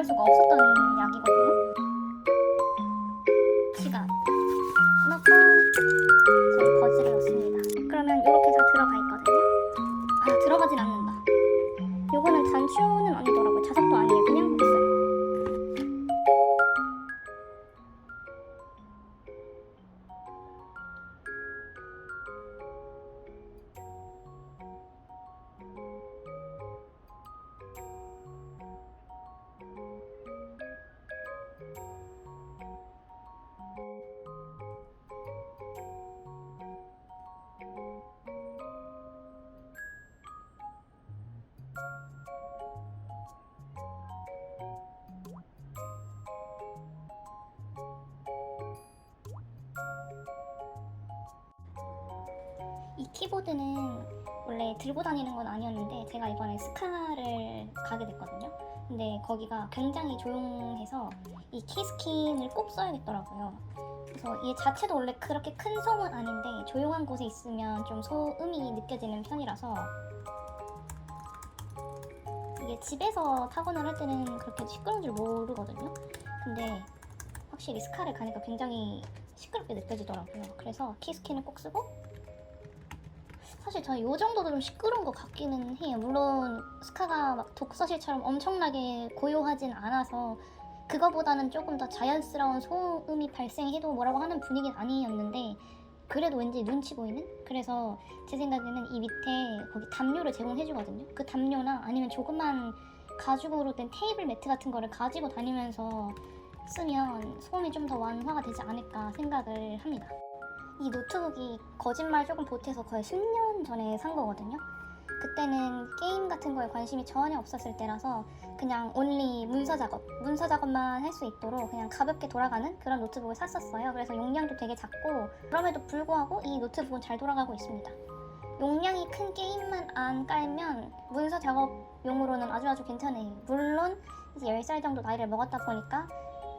가져갈 수가 없었던 약이거든요. 지갑 넣고 저희 버즈를 넣습니다. 그러면 이렇게 다 들어가 있거든요. 아, 들어가진 않는다. 요거는 단추는 아니더라고요. 자석도 아니에요. 그냥 있어요. 이 키보드는 원래 들고 다니는 건 아니었는데 제가 이번에 스카를 가게 됐거든요. 근데 거기가 굉장히 조용해서 이 키스킨을 꼭 써야겠더라고요. 그래서 얘 자체도 원래 그렇게 큰 소음은 아닌데 조용한 곳에 있으면 좀 소음이 느껴지는 편이라서 이게 집에서 타건을 할 때는 그렇게 시끄러운 줄 모르거든요. 근데 확실히 스카를 가니까 굉장히 시끄럽게 느껴지더라고요. 그래서 키스킨을 꼭 쓰고, 사실 저는 이 정도도 좀 시끄러운 것 같기는 해요. 물론 스카가 막 독서실처럼 엄청나게 고요하진 않아서 그거보다는 조금 더 자연스러운 소음이 발생해도 뭐라고 하는 분위기는 아니었는데 그래도 왠지 눈치 보이는? 그래서 제 생각에는 이 밑에 거기 담요를 제공해주거든요. 그 담요나 아니면 조그만 가죽으로 된 테이블 매트 같은 거를 가지고 다니면서 쓰면 소음이 좀 더 완화가 되지 않을까 생각을 합니다. 이 노트북이 거짓말 조금 보태서 거의 10년 전에 산 거거든요. 그때는 게임 같은 거에 관심이 전혀 없었을 때라서 그냥 온리 문서 작업만 할 수 있도록 그냥 가볍게 돌아가는 그런 노트북을 샀었어요. 그래서 용량도 되게 작고, 그럼에도 불구하고 이 노트북은 잘 돌아가고 있습니다. 용량이 큰 게임만 안 깔면 문서 작업용으로는 아주 괜찮아요. 물론 이제 10살 정도 나이를 먹었다 보니까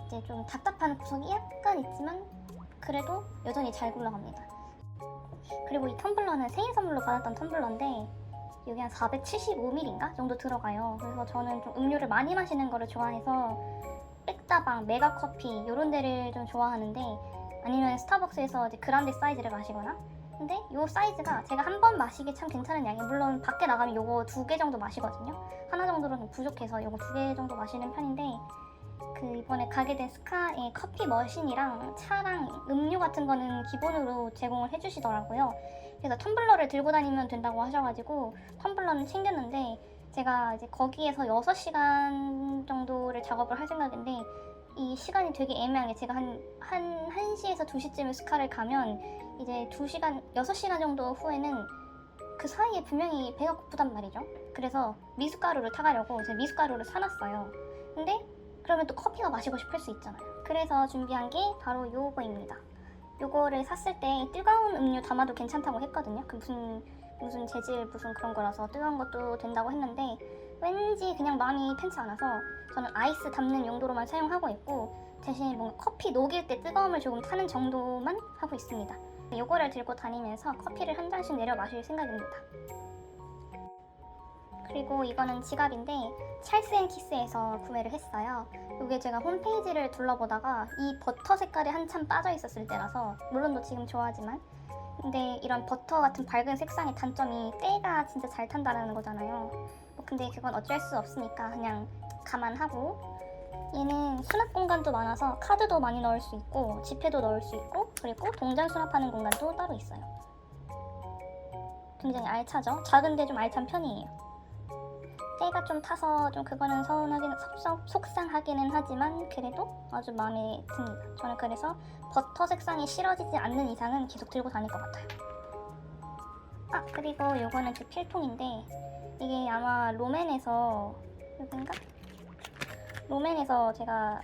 이제 좀 답답한 구석이 약간 있지만 그래도 여전히 잘 굴러갑니다. 그리고 이 텀블러는 생일 선물로 받았던 텀블러인데 여기 한 475ml인가 정도 들어가요. 그래서 저는 좀 음료를 많이 마시는 거를 좋아해서 백다방, 메가커피 이런 데를 좀 좋아하는데, 아니면 스타벅스에서 이제 그란데 사이즈를 마시거나. 근데 이 사이즈가 제가 한 번 마시기 참 괜찮은 양이에요. 물론 밖에 나가면 요거 2개 정도 마시거든요. 하나 정도로는 부족해서 요거 2개 정도 마시는 편인데, 그 이번에 가게 된 스카의 커피 머신이랑 차랑 음료 같은 거는 기본으로 제공을 해주시더라고요. 그래서 텀블러를 들고 다니면 된다고 하셔가지고 텀블러는 챙겼는데, 제가 이제 거기에서 6시간 정도를 작업을 할 생각인데 이 시간이 되게 애매한 게, 제가 한 1시에서 2시쯤에 스카를 가면 이제 6시간 정도 후에는 그 사이에 분명히 배가 고프단 말이죠. 그래서 미숫가루를 타가려고 제가 미숫가루를 사놨어요. 근데 그러면 또 커피가 마시고 싶을 수 있잖아요. 그래서 준비한 게 바로 요거입니다. 요거를 샀을 때 뜨거운 음료 담아도 괜찮다고 했거든요. 그 무슨 재질 무슨 그런 거라서 뜨거운 것도 된다고 했는데 왠지 그냥 마음이 편치 않아서 저는 아이스 담는 용도로만 사용하고 있고, 대신 뭔가 커피 녹일 때 뜨거움을 조금 타는 정도만 하고 있습니다. 요거를 들고 다니면서 커피를 한 잔씩 내려 마실 생각입니다. 그리고 이거는 지갑인데 찰스앤키스에서 구매를 했어요. 이게 제가 홈페이지를 둘러보다가 이 버터 색깔이 한참 빠져 있었을 때라서, 물론 뭐 지금 좋아하지만, 근데 이런 버터 같은 밝은 색상의 단점이 때가 진짜 잘 탄다는 거잖아요. 뭐 근데 그건 어쩔 수 없으니까 그냥 감안하고, 얘는 수납 공간도 많아서 카드도 많이 넣을 수 있고 지폐도 넣을 수 있고, 그리고 동전 수납하는 공간도 따로 있어요. 굉장히 알차죠? 작은데 좀 알찬 편이에요. 때가 좀 타서 좀 그거는 속상하기는 하지만 그래도 아주 마음에 듭니다. 저는 그래서 버터 색상이 싫어지지 않는 이상은 계속 들고 다닐 것 같아요. 아, 그리고 요거는 제 필통인데 이게 아마 롬앤에서, 여긴가? 롬앤에서 제가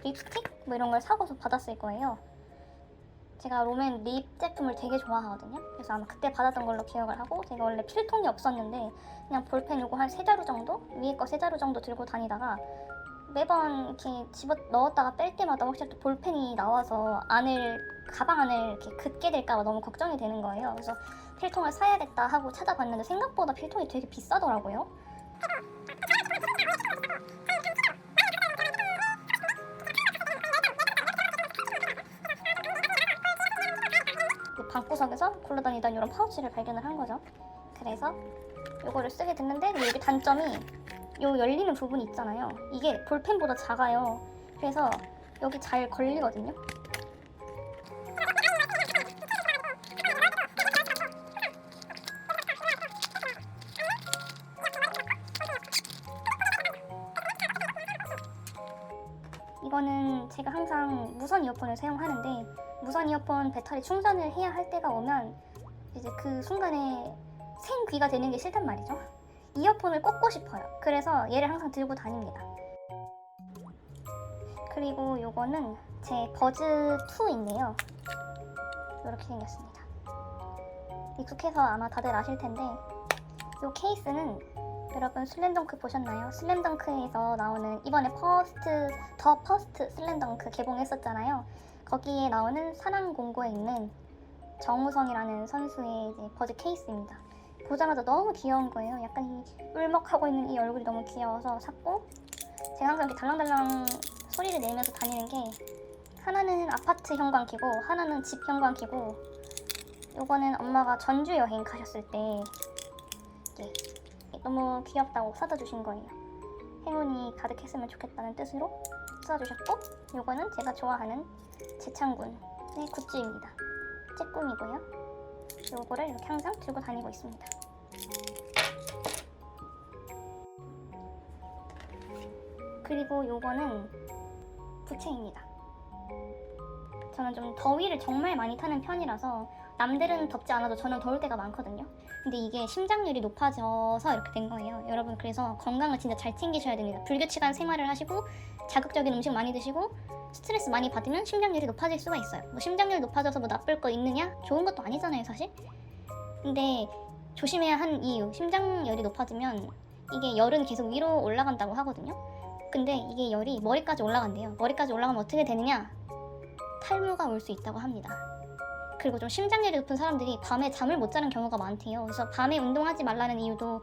립스틱? 뭐 이런 걸 사고서 받았을 거예요. 제가 롬앤 립 제품을 되게 좋아하거든요. 그래서 아마 그때 받았던 걸로 기억을 하고, 제가 원래 필통이 없었는데 그냥 볼펜 요거 한 3자루 정도? 위에 거 3자루 정도 들고 다니다가 매번 이렇게 집어 넣었다가 뺄 때마다 혹시 또 볼펜이 나와서 가방 안을 이렇게 긋게 될까봐 너무 걱정이 되는 거예요. 그래서 필통을 사야겠다 하고 찾아봤는데 생각보다 필통이 되게 비싸더라고요. 그 방구석에서 굴러다니던 이런 파우치를 발견을 한 거죠. 그래서 요거를 쓰게 됐는데 여기 단점이 요 열리는 부분이 있잖아요. 이게 볼펜보다 작아요. 그래서 여기 잘 걸리거든요. 이거는 제가 항상 무선 이어폰을 사용하는데 무선 이어폰 배터리 충전을 해야 할 때가 오면 이제 그 순간에 생귀가 되는 게 싫단 말이죠. 이어폰을 꽂고 싶어요. 그래서 얘를 항상 들고 다닙니다. 그리고 요거는 제 버즈2인데요. 이렇게 생겼습니다. 익숙해서 아마 다들 아실 텐데 요 케이스는 여러분 슬램덩크 보셨나요? 슬램덩크에서 나오는 이번에 더 퍼스트 슬램덩크 개봉했었잖아요. 거기에 나오는 사랑공고에 있는 정우성이라는 선수의 이제 버즈 케이스입니다. 보자마자 너무 귀여운 거예요. 약간 이 울먹하고 있는 이 얼굴이 너무 귀여워서 샀고, 제가 항상 이렇게 달랑달랑 소리를 내면서 다니는 게 하나는 아파트 형광키고 하나는 집 형광키고, 요거는 엄마가 전주 여행 가셨을 때 이게 너무 귀엽다고 사다 주신 거예요. 행운이 가득했으면 좋겠다는 뜻으로 사주셨고, 요거는 제가 좋아하는 재창군의 굿즈입니다. 쬐꿈이고요. 요거를 이렇게 항상 들고 다니고 있습니다. 그리고 요거는 부채입니다. 저는 좀 더위를 정말 많이 타는 편이라서 남들은 덥지 않아도 저는 더울 때가 많거든요. 근데 이게 심장률이 높아져서 이렇게 된 거예요. 여러분, 그래서 건강을 진짜 잘 챙기셔야 됩니다. 불규칙한 생활을 하시고 자극적인 음식 많이 드시고 스트레스 많이 받으면 심장률이 높아질 수가 있어요. 뭐 심장률이 높아져서 뭐 나쁠 거 있느냐? 좋은 것도 아니잖아요, 사실. 근데 조심해야 하는 이유, 심장열이 높아지면 이게 열은 계속 위로 올라간다고 하거든요. 근데 이게 열이 머리까지 올라간대요. 머리까지 올라가면 어떻게 되느냐? 탈모가 올 수 있다고 합니다. 그리고 좀 심장열이 높은 사람들이 밤에 잠을 못 자는 경우가 많대요. 그래서 밤에 운동하지 말라는 이유도,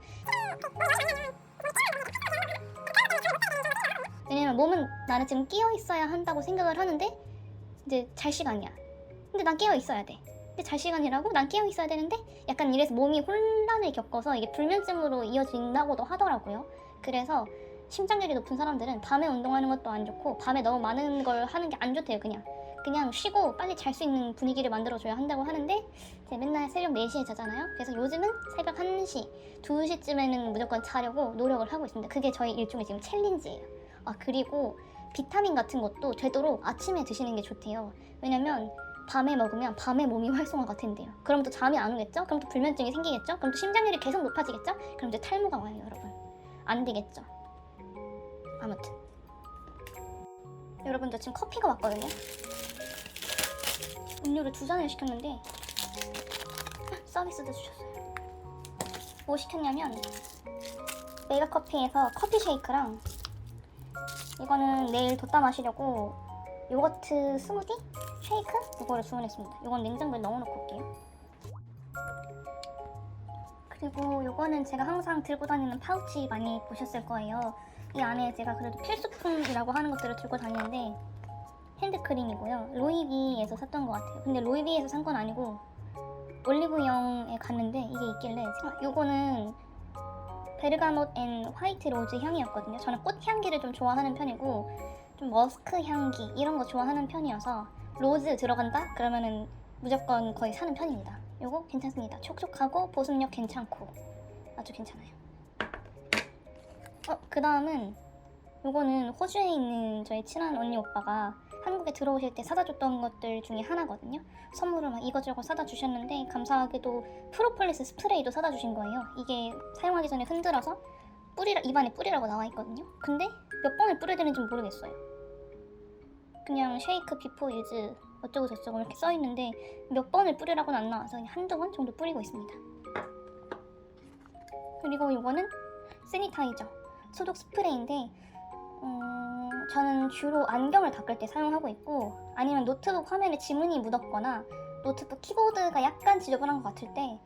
왜냐면 몸은 나는 지금 깨어 있어야 한다고 생각을 하는데 이제 잘 시간이야. 근데 난 깨어 있어야 돼. 근데 잘 시간이라고? 난 깨어 있어야 되는데? 약간 이래서 몸이 혼란을 겪어서 이게 불면증으로 이어진다고도 하더라고요. 그래서 심장열이 높은 사람들은 밤에 운동하는 것도 안 좋고 밤에 너무 많은 걸 하는 게 안 좋대요. 그냥 쉬고 빨리 잘 수 있는 분위기를 만들어줘야 한다고 하는데, 제가 맨날 새벽 4시에 자잖아요. 그래서 요즘은 새벽 1시, 2시쯤에는 무조건 자려고 노력을 하고 있습니다. 그게 저희 일종의 지금 챌린지예요. 그리고 비타민 같은 것도 되도록 아침에 드시는 게 좋대요. 왜냐면 밤에 먹으면 밤에 몸이 활성화가 된대요. 그럼 또 잠이 안 오겠죠? 그럼 또 불면증이 생기겠죠? 그럼 또 심장률이 계속 높아지겠죠? 그럼 이제 탈모가 와요, 여러분. 안 되겠죠? 아무튼 여러분, 저 지금 커피가 왔거든요. 음료를 2잔을 시켰는데 서비스도 주셨어요. 뭐 시켰냐면 메가커피에서 커피 쉐이크랑, 이거는 내일 뒀다 마시려고 요거트 스무디 쉐이크? 이거를 주문했습니다. 이건 냉장고에 넣어놓고 올게요. 그리고 요거는 제가 항상 들고 다니는 파우치 많이 보셨을 거예요. 이 안에 제가 그래도 필수품이라고 하는 것들을 들고 다니는데, 핸드크림이고요. 로이비에서 샀던 것 같아요. 근데 로이비에서 산 건 아니고 올리브영에 갔는데 이게 있길래, 요거는 베르가못 앤 화이트 로즈 향이었거든요. 저는 꽃 향기를 좀 좋아하는 편이고 좀 머스크 향기 이런 거 좋아하는 편이어서 로즈 들어간다? 그러면은 무조건 거의 사는 편입니다. 요거 괜찮습니다. 촉촉하고 보습력 괜찮고 아주 괜찮아요. 그 다음은 요거는 호주에 있는 저희 친한 언니 오빠가 한국에 들어오실 때 사다 줬던 것들 중에 하나거든요. 선물을 막 이것저것 사다 주셨는데 감사하게도 프로폴리스 스프레이도 사다 주신 거예요. 이게 사용하기 전에 흔들어서 입안에 뿌리라고 나와 있거든요. 근데 몇 번을 뿌려야 되는지 모르겠어요. 그냥 쉐이크 비포 유즈 어쩌고 저쩌고 이렇게 써 있는데 몇 번을 뿌리라고는 안 나와서 그냥 한두 번 정도 뿌리고 있습니다. 그리고 이거는 세니타이저 소독 스프레이인데 저는 주로 안경을 닦을 때 사용하고 있고, 아니면 노트북 화면에 지문이 묻었거나 노트북 키보드가 약간 지저분한 것 같을 때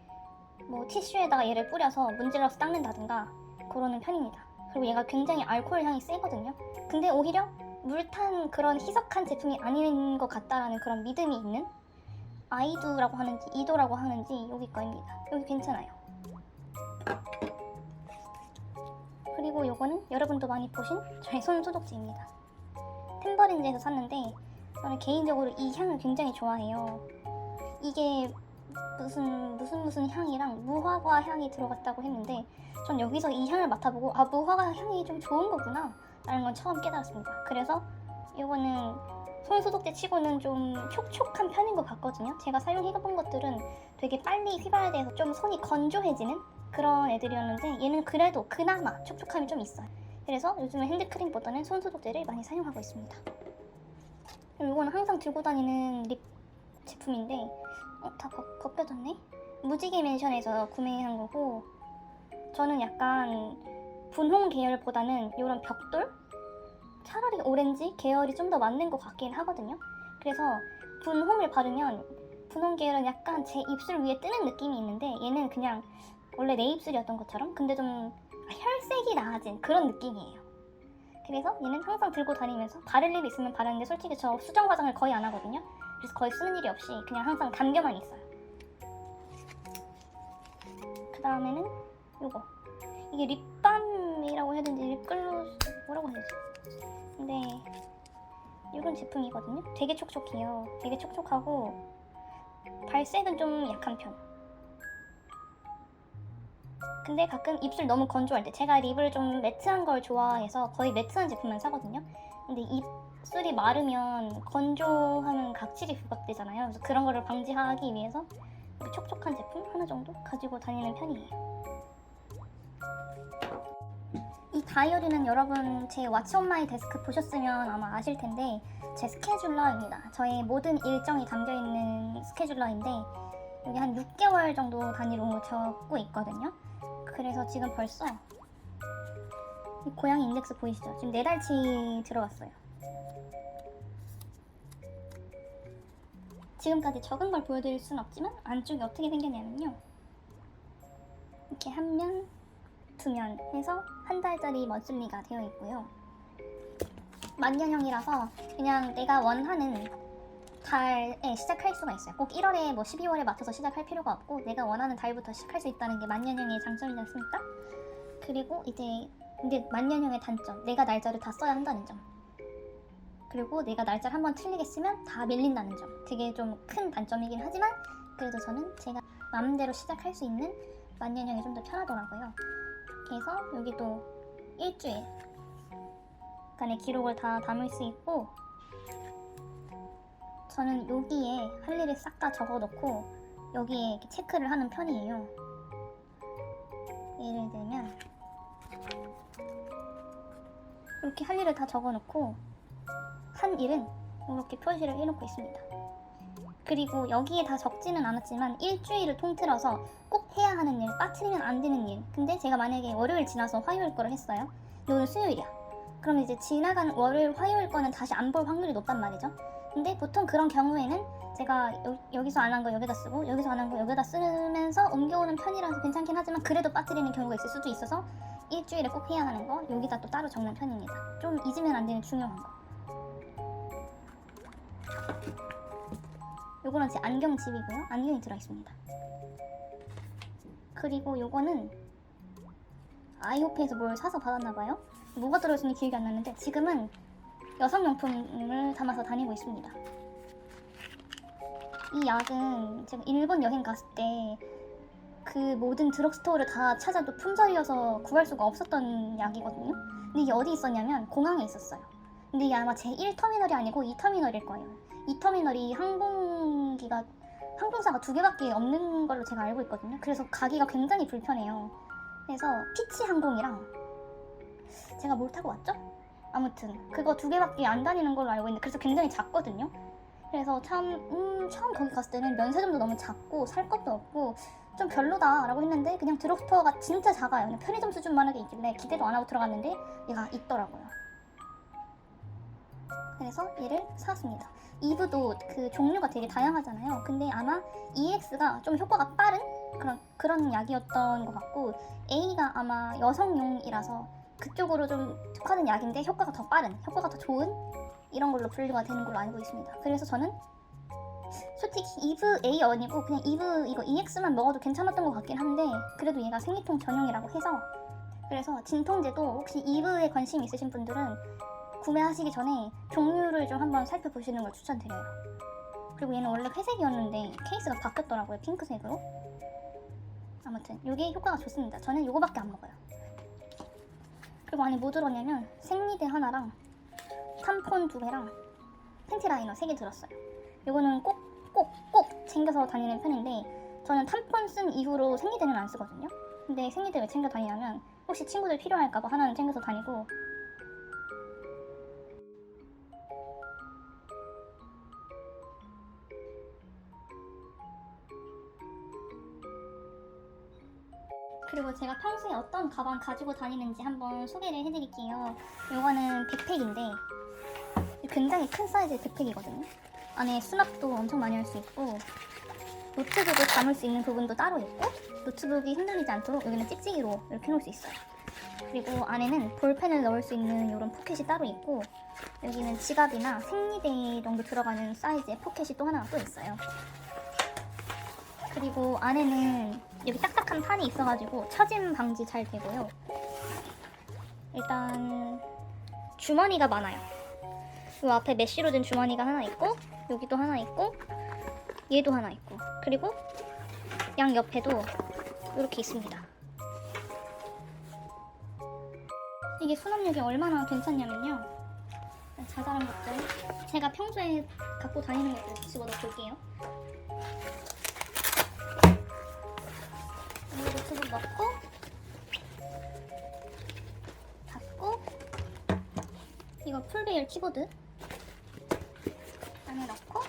뭐 티슈에다가 얘를 뿌려서 문질러서 닦는다든가 그러는 편입니다. 그리고 얘가 굉장히 알코올 향이 세거든요. 근데 오히려 물탄 그런 희석한 제품이 아닌 것 같다라는 그런 믿음이 있는, 아이두라고 하는지 이도라고 하는지 여기 거입니다. 여기 괜찮아요. 그리고 요거는 여러분도 많이 보신 저의 손 소독제입니다. 템버린즈에서 샀는데 저는 개인적으로 이 향을 굉장히 좋아해요. 이게 무슨 향이랑 무화과 향이 들어갔다고 했는데 전 여기서 이 향을 맡아보고 아, 무화과 향이 좀 좋은 거구나 라는 건 처음 깨달았습니다. 그래서 이거는 손 소독제 치고는 좀 촉촉한 편인 것 같거든요. 제가 사용해본 것들은 되게 빨리 휘발돼서 좀 손이 건조해지는 그런 애들이었는데 얘는 그래도 그나마 촉촉함이 좀 있어요. 그래서 요즘은 핸드크림보다는 손 소독제를 많이 사용하고 있습니다. 이거는 항상 들고 다니는 립 제품인데 다 벗겨졌네? 무지개 맨션에서 구매한 거고 저는 약간 분홍 계열보다는 이런 벽돌? 차라리 오렌지 계열이 좀 더 맞는 것 같긴 하거든요. 그래서 분홍을 바르면 분홍 계열은 약간 제 입술 위에 뜨는 느낌이 있는데 얘는 그냥 원래 내 입술이었던 것처럼 근데 좀 혈색이 나아진 그런 느낌이에요. 그래서 얘는 항상 들고 다니면서 바를 일이 있으면 바르는데 솔직히 저 수정 화장을 거의 안 하거든요. 그래서 거의 쓰는 일이 없이 그냥 항상 담겨만 있어요. 그 다음에는 요거 이게 립밤이라고 해야 되는지 립글로스 뭐라고 해야 되지? 근데 이런 제품이거든요. 되게 촉촉해요. 되게 촉촉하고 발색은 좀 약한 편. 근데 가끔 입술 너무 건조할 때 제가 립을 좀 매트한 걸 좋아해서 거의 매트한 제품만 사거든요. 근데 입술이 마르면 건조하면 각질이 부각되잖아요. 그래서 그런 거를 방지하기 위해서 이렇게 촉촉한 제품 하나 정도 가지고 다니는 편이에요. 이 다이어리는 여러분 제 왓츠 온 마이 데스크 보셨으면 아마 아실 텐데 제 스케줄러입니다. 저의 모든 일정이 담겨있는 스케줄러인데 여기 한 6개월 정도 단위로 적고 있거든요. 그래서 지금 벌써 이 고양이 인덱스 보이시죠? 지금 4달치 들어갔어요. 지금까지 적은 걸 보여드릴 순 없지만 안쪽이 어떻게 생겼냐면요. 이렇게 한 면, 두 면 해서 한 달짜리 머슬리가 되어 있고요. 만년형이라서 그냥 내가 원하는 달에 시작할 수가 있어요. 꼭 1월에 뭐 12월에 맞춰서 시작할 필요가 없고 내가 원하는 달부터 시작할 수 있다는 게 만년형의 장점이지 않습니까? 그리고 이제 근데 만년형의 단점, 내가 날짜를 다 써야 한다는 점. 그리고 내가 날짜를 한번 틀리게 쓰면 다 밀린다는 점. 되게 좀 큰 단점이긴 하지만 그래도 저는 제가 마음대로 시작할 수 있는 만년형이 좀 더 편하더라고요. 그래서 여기도 일주일간의 기록을 다 담을 수 있고 저는 여기에 할 일을 싹 다 적어놓고 여기에 이렇게 체크를 하는 편이에요. 예를 들면 이렇게 할 일을 다 적어놓고 한 일은 이렇게 표시를 해놓고 있습니다. 그리고 여기에 다 적지는 않았지만 일주일을 통틀어서 꼭 해야 하는 일, 빠뜨리면 안 되는 일. 근데 제가 만약에 월요일 지나서 화요일 거를 했어요. 근데 오늘 수요일이야. 그럼 이제 지나간 월요일, 화요일 거는 다시 안 볼 확률이 높단 말이죠. 근데 보통 그런 경우에는 제가 여기서 안 한 거 여기다 쓰고 여기서 안 한 거 여기다 쓰면서 옮겨오는 편이라서 괜찮긴 하지만 그래도 빠뜨리는 경우가 있을 수도 있어서 일주일에 꼭 해야 하는 거 여기다 또 따로 적는 편입니다. 좀 잊으면 안 되는 중요한 거. 요거는 제 안경집이고요. 안경이 들어있습니다. 그리고 요거는 아이오피에서 뭘 사서 받았나봐요. 뭐가 들어있는지 기억이 안 나는데 지금은 여성용품을 담아서 다니고 있습니다. 이 약은 제가 일본 여행 갔을 때 그 모든 드럭스토어를 다 찾아도 품절이어서 구할 수가 없었던 약이거든요. 근데 이게 어디 있었냐면 공항에 있었어요. 근데 이게 아마 제1터미널이 아니고 2터미널일 거예요. 2터미널이 항공사가 2개밖에 없는 걸로 제가 알고 있거든요. 그래서 가기가 굉장히 불편해요. 그래서 피치항공이랑 제가 뭘 타고 왔죠? 아무튼 그거 2개밖에 안 다니는 걸로 알고 있는데 그래서 굉장히 작거든요. 그래서 처음 거기 갔을 때는 면세점도 너무 작고 살 것도 없고 좀 별로다 라고 했는데 그냥 드럭스토어가 진짜 작아요. 그냥 편의점 수준만하게 있길래 기대도 안 하고 들어갔는데 얘가 있더라고요. 그래서 얘를 사왔습니다. 이브도 그 종류가 되게 다양하잖아요. 근데 아마 EX가 좀 효과가 빠른 그런 약이었던 것 같고 A가 아마 여성용이라서 그쪽으로 좀 특화된 약인데 효과가 더 빠른, 효과가 더 좋은 이런 걸로 분류가 되는 걸로 알고 있습니다. 그래서 저는 솔직히 이브 A 아니고 그냥 이브 이거 EX만 먹어도 괜찮았던 것 같긴 한데 그래도 얘가 생리통 전용이라고 해서 그래서 진통제도 혹시 이브에 관심 있으신 분들은 구매하시기 전에 종류를 좀 한번 살펴보시는 걸 추천드려요. 그리고 얘는 원래 회색이었는데 케이스가 바뀌었더라고요. 핑크색으로. 아무튼 이게 효과가 좋습니다. 저는 이거밖에 안 먹어요. 그리고 안에 뭐 들었냐면 생리대 하나랑 탐폰 2개랑 팬티 라이너 3개 들었어요. 이거는 꼭 챙겨서 다니는 편인데 저는 탐폰 쓴 이후로 생리대는 안 쓰거든요. 근데 생리대 왜 챙겨 다니냐면 혹시 친구들 필요할까봐 하나는 챙겨서 다니고 그리고 제가 평소에 어떤 가방 가지고 다니는지 한번 소개를 해드릴게요. 이거는 백팩인데 굉장히 큰 사이즈의 백팩이거든요. 안에 수납도 엄청 많이 할 수 있고 노트북을 담을 수 있는 부분도 따로 있고 노트북이 흔들리지 않도록 여기는 찍찍이로 이렇게 해놓을 수 있어요. 그리고 안에는 볼펜을 넣을 수 있는 이런 포켓이 따로 있고 여기는 지갑이나 생리대 정도 들어가는 사이즈의 포켓이 또 하나가 또 있어요. 그리고 안에는 여기 딱딱한 판이 있어가지고 처짐 방지 잘 되고요. 일단 주머니가 많아요. 이 앞에 메쉬로 된 주머니가 하나 있고 여기도 하나 있고 얘도 하나 있고 그리고 양 옆에도 이렇게 있습니다. 이게 수납력이 얼마나 괜찮냐면요. 자잘한 것들 제가 평소에 갖고 다니는 것들 집어넣어 볼게요. 노트북 넣고 닫고 이거 풀배열 키보드 안에 넣고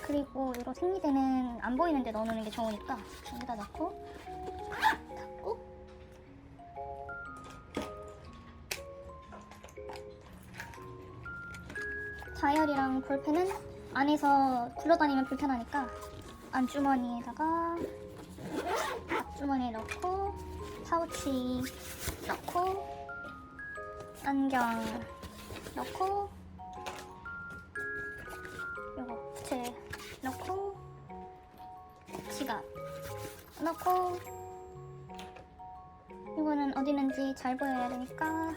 그리고 이런 생리대는 안 보이는데 넣어놓는 게 좋으니까 여기다 넣고 닫고 다이어리랑 볼펜은 안에서 굴러다니면 불편하니까 안주머니에다가 앞주머니에 넣고 파우치 넣고 안경 넣고 요거 부채 넣고 지갑 넣고 이거는 어디 있는지 잘 보여야 되니까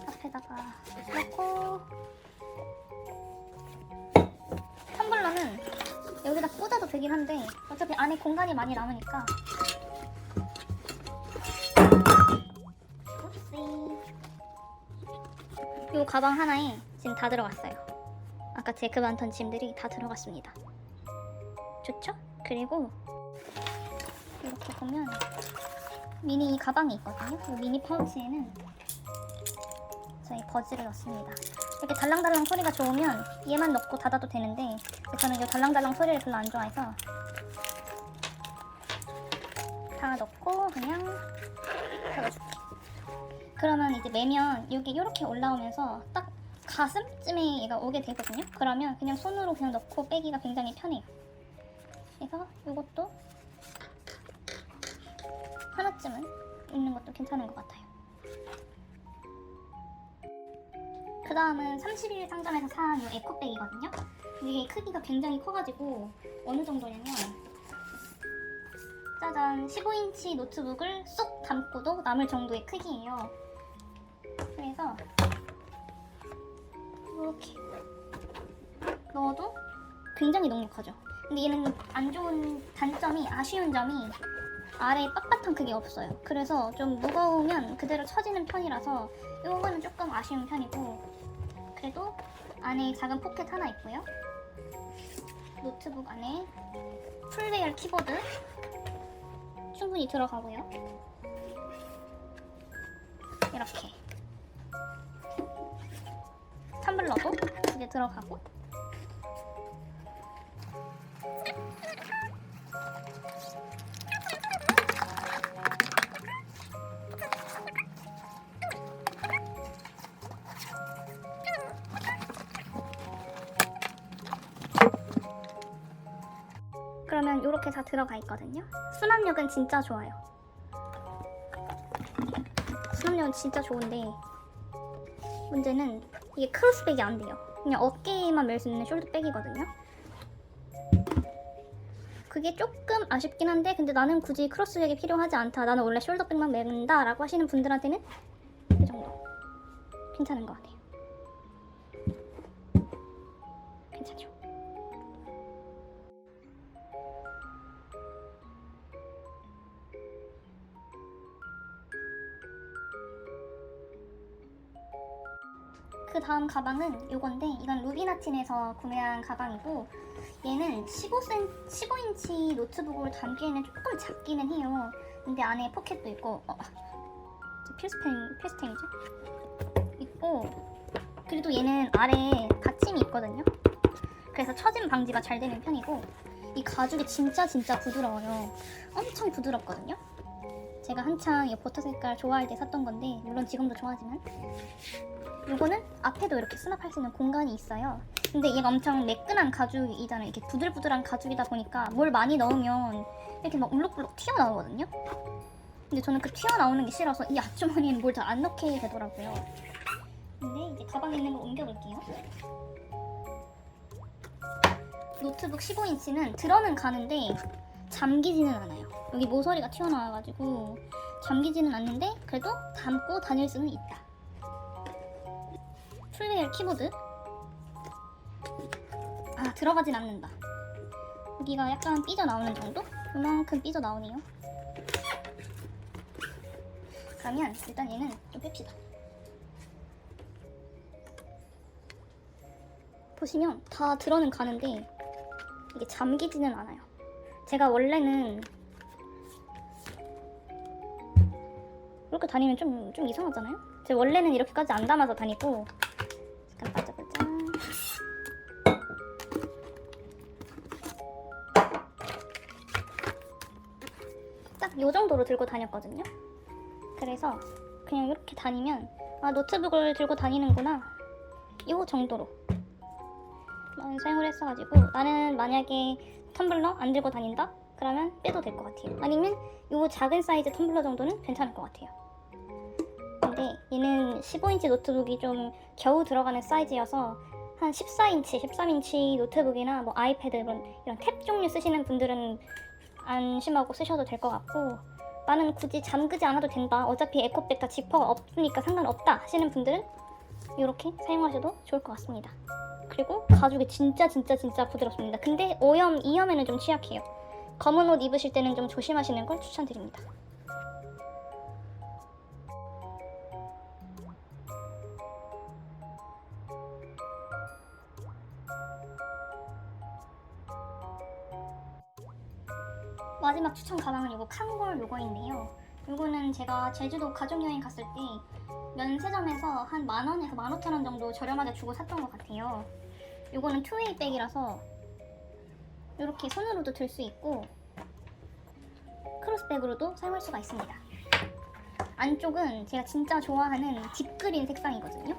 앞에다가 넣고 텀블러는 여기다 꽂아도 되긴 한데 어차피 안에 공간이 많이 남으니까 이 가방 하나에 지금 다 들어갔어요. 아까 제 그 많던 짐들이 다 들어갔습니다. 좋죠? 그리고 이렇게 보면 미니 가방이 있거든요. 이 미니 파우치에는 저희 버즈를 넣습니다. 이렇게 달랑달랑 소리가 좋으면 얘만 넣고 닫아도 되는데 저는 이 달랑달랑 소리를 별로 안 좋아해서 다 넣고 그냥 닫아줄게요. 그러면 이제 매면 여기 이렇게 올라오면서 딱 가슴쯤에 얘가 오게 되거든요. 그러면 그냥 손으로 그냥 넣고 빼기가 굉장히 편해요. 그래서 이것도 하나쯤은 있는 것도 괜찮은 것 같아요. 그 다음은 31 상점에서 산 이 에코백이거든요. 이게 크기가 굉장히 커가지고 어느 정도냐면 짜잔 15인치 노트북을 쏙 담고도 남을 정도의 크기예요. 그래서 이렇게 넣어도 굉장히 넉넉하죠. 근데 얘는 안 좋은 단점이 아쉬운 점이 아래에 빳빳한 그게 없어요. 그래서 좀 무거우면 그대로 처지는 편이라서 이거는 조금 아쉬운 편이고 그래도 안에 작은 포켓 하나 있고요. 노트북 안에 풀배열 키보드 충분히 들어가고요. 이렇게 텀블러도 이제 들어가고 그러면 이렇게 다 들어가 있거든요. 수납력은 진짜 좋아요. 수납력은 진짜 좋은데 문제는 이게 크로스백이 안 돼요. 그냥 어깨에만 멜 수 있는 숄더백이거든요. 그게 조금 아쉽긴 한데 근데 나는 굳이 크로스백이 필요하지 않다, 나는 원래 숄더백만 맨다 라고 하시는 분들한테는 이 정도 괜찮은 것 같아요. 괜찮죠? 그 다음 가방은 요건데, 이건 루비나틴에서 구매한 가방이고 얘는 15인치 노트북을 담기에는 조금 작기는 해요. 근데 안에 포켓도 있고 필스탱이죠? 있고, 그래도 얘는 아래에 받침이 있거든요. 그래서 처짐 방지가 잘 되는 편이고, 이 가죽이 진짜 부드러워요. 엄청 부드럽거든요. 제가 한창 이 버터 색깔 좋아할 때 샀던 건데, 물론 지금도 좋아하지만, 요거는 앞에도 이렇게 수납할 수 있는 공간이 있어요. 근데 얘가 엄청 매끈한 가죽이잖아요. 이렇게 부들부들한 가죽이다 보니까 뭘 많이 넣으면 이렇게 막 울룩불룩 튀어나오거든요. 근데 저는 그 튀어나오는 게 싫어서 이 앞주머니에는 뭘 잘 안 넣게 되더라고요. 근데 이제 가방에 있는 걸 옮겨볼게요. 노트북 15인치는 들어는 가는데 잠기지는 않아요. 여기 모서리가 튀어나와가지고 잠기지는 않는데 그래도 담고 다닐 수는 있다. 풀레일 키보드. 들어가진 않는다. 여기가 약간 삐져나오는 정도? 이만큼 삐져나오네요. 그러면 일단 얘는 좀 뺍시다. 보시면 다 들어는 가는데 이게 잠기지는 않아요. 제가 원래는 이렇게 다니면 좀 이상하잖아요? 제가 원래는 이렇게까지 안 담아서 다니고, 잠깐 빠져보자. 딱 요 정도로 들고 다녔거든요. 그래서 그냥 이렇게 다니면 노트북을 들고 다니는구나, 요 정도로 사용을 했어가지고, 나는 만약에 텀블러 안 들고 다닌다? 그러면 빼도 될 것 같아요. 아니면 요 작은 사이즈 텀블러 정도는 괜찮을 것 같아요. 근데 얘는 15인치 노트북이 좀 겨우 들어가는 사이즈여서 한 14인치, 13인치 노트북이나 뭐 아이패드 이런 탭 종류 쓰시는 분들은 안심하고 쓰셔도 될 것 같고, 나는 굳이 잠그지 않아도 된다, 어차피 에코백 다 지퍼가 없으니까 상관없다 하시는 분들은 이렇게 사용하셔도 좋을 것 같습니다. 그리고 가죽이 진짜 부드럽습니다. 근데 오염, 이염에는 좀 취약해요. 검은 옷 입으실 때는 좀 조심하시는 걸 추천드립니다. 마지막 추천 가방은 요거 칸골 요거인데요. 요거는 제가 제주도 가족여행 갔을 때 면세점에서 한 10,000원에서 15,000원 정도 저렴하게 주고 샀던 것 같아요. 요거는 투웨이 백이라서 이렇게 손으로도 들 수 있고 크로스백으로도 사용할 수가 있습니다. 안쪽은 제가 진짜 좋아하는 딥그린 색상이거든요.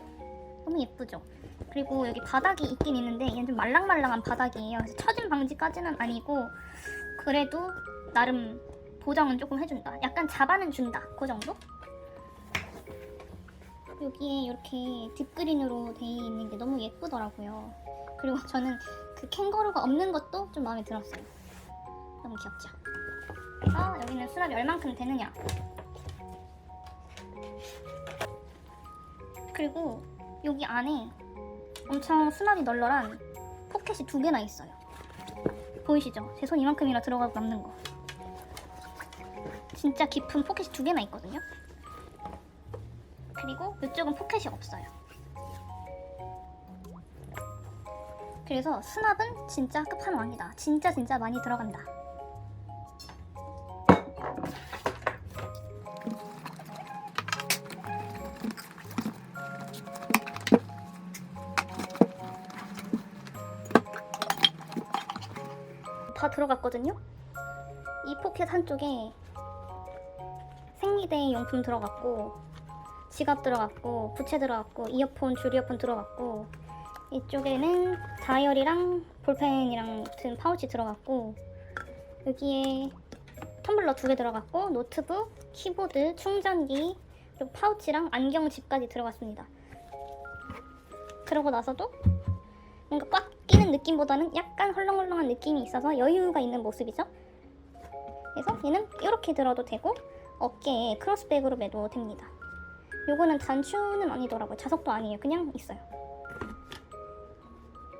너무 예쁘죠? 그리고 여기 바닥이 있긴 있는데 얘는 좀 말랑말랑한 바닥이에요. 그래서 처짐 방지까지는 아니고 그래도 나름 보정은 조금 해준다. 약간 잡아는 준다. 그 정도? 여기에 이렇게 딥그린으로 돼 있는 게 너무 예쁘더라고요. 그리고 저는 그 캥거루가 없는 것도 좀 마음에 들었어요. 너무 귀엽죠? 그래서 여기는 수납이 얼만큼 되느냐. 그리고 여기 안에 엄청 수납이 널널한 포켓이 2개나 있어요. 보이시죠? 제 손 이만큼이나 들어가도 남는 거. 진짜 깊은 포켓이 2개나 있거든요. 그리고 이쪽은 포켓이 없어요. 그래서 수납은 진짜 끝판왕이다. 진짜 많이 들어간다. 다 들어갔거든요. 이 포켓 한쪽에 생리대 용품 들어갔고, 지갑 들어갔고, 부채 들어갔고, 이어폰, 줄 이어폰 들어갔고, 이쪽에는 다이어리랑 볼펜이랑 같은 파우치 들어갔고, 여기에 텀블러 2개 들어갔고, 노트북, 키보드, 충전기, 그리고 파우치랑 안경집까지 들어갔습니다. 그러고 나서도 뭔가 꽉 끼는 느낌보다는 약간 헐렁헐렁한 느낌이 있어서 여유가 있는 모습이죠. 그래서 얘는 이렇게 들어도 되고 어깨에 크로스백으로 매도 됩니다. 요거는 단추는 아니더라고요. 자석도 아니에요. 그냥 있어요.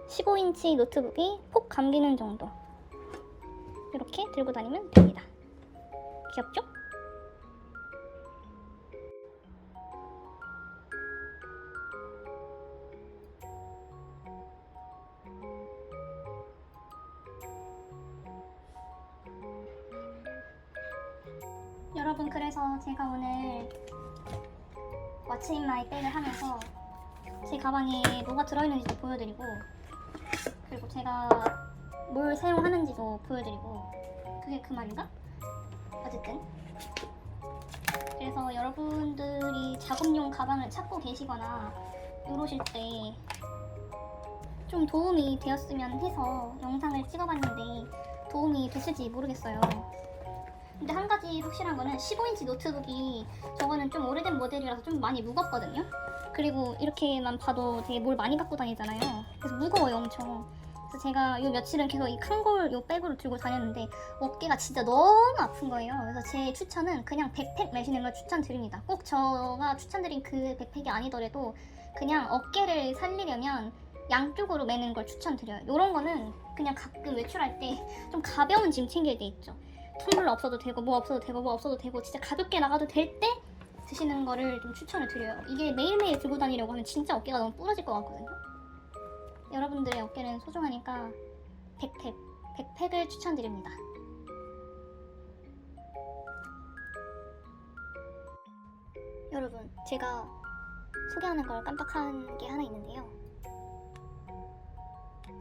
15인치 노트북이 폭 감기는 정도 이렇게 들고 다니면 됩니다. 귀엽죠? 여러분, 그래서 제가 오늘 왓츠 인 마이 백을 하면서 제 가방에 뭐가 들어있는지도 보여드리고, 그리고 제가 뭘 사용하는지도 보여드리고, 그게 그 말인가? 어쨌든 그래서 여러분들이 작업용 가방을 찾고 계시거나 이러실 때 좀 도움이 되었으면 해서 영상을 찍어봤는데 도움이 됐을지 모르겠어요. 근데 한 가지 확실한 거는 15인치 노트북이 저거는 좀 오래된 모델이라서 좀 많이 무겁거든요. 그리고 이렇게만 봐도 되게 뭘 많이 갖고 다니잖아요. 그래서 무거워요, 엄청. 그래서 제가 요 며칠은 계속 이 칸골 요 백으로 들고 다녔는데 어깨가 진짜 너무 아픈 거예요. 그래서 제 추천은 그냥 백팩 매시는 걸 추천드립니다. 꼭 제가 추천드린 그 백팩이 아니더라도 그냥 어깨를 살리려면 양쪽으로 매는 걸 추천드려요. 요런 거는 그냥 가끔 외출할 때 좀 가벼운 짐 챙길 때 있죠. 텀블러 없어도 되고 뭐 없어도 되고 뭐 없어도 되고 진짜 가볍게 나가도 될 때 드시는 거를 좀 추천을 드려요. 이게 매일매일 들고 다니려고 하면 진짜 어깨가 너무 부러질 것 같거든요. 여러분들의 어깨는 소중하니까 백팩을 추천드립니다. 여러분, 제가 소개하는 걸 깜빡한 게 하나 있는데요.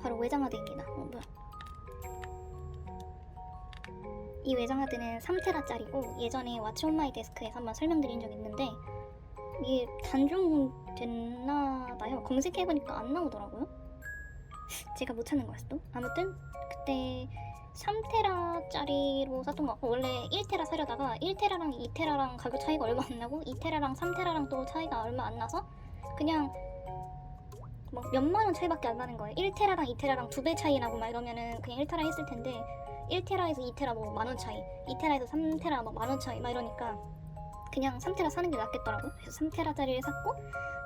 바로 외장하드입니다. 뭐야? 이 외장하드는 3테라짜리고 예전에 왓츠 온 마이 데스크에서 한번 설명드린 적이 있는데 이게 단종됐나봐요. 검색해보니까 안 나오더라고요. 제가 못 찾는 거였어 또. 아무튼 그때 3테라짜리로 샀던 것 같고, 원래 1테라 사려다가 1테라랑 2테라랑 가격 차이가 얼마 안 나고 2테라랑 3테라랑 또 차이가 얼마 안 나서 그냥 막 몇만원 차이밖에 안 나는 거예요. 1테라랑 2테라랑 2배 차이 나고 막 이러면은 그냥 1테라 했을 텐데 1테라에서 2테라 뭐 만원 차이, 2테라에서 3테라 막 만원 차이 막 이러니까 그냥 3테라 사는 게 낫겠더라고. 그래서 3테라짜리를 샀고,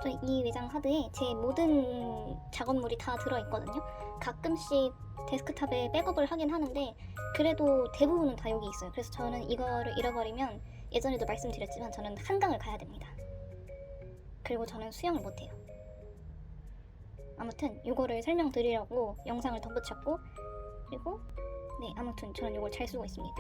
저 이 외장 하드에 제 모든 작업물이 다 들어있거든요. 가끔씩 데스크탑에 백업을 하긴 하는데 그래도 대부분은 다 여기 있어요. 그래서 저는 이거를 잃어버리면 예전에도 말씀드렸지만 저는 한강을 가야 됩니다. 그리고 저는 수영을 못해요. 아무튼 이거를 설명드리려고 영상을 덧붙였고, 그리고 네, 아무튼 저는 이걸 잘 쓰고 있습니다.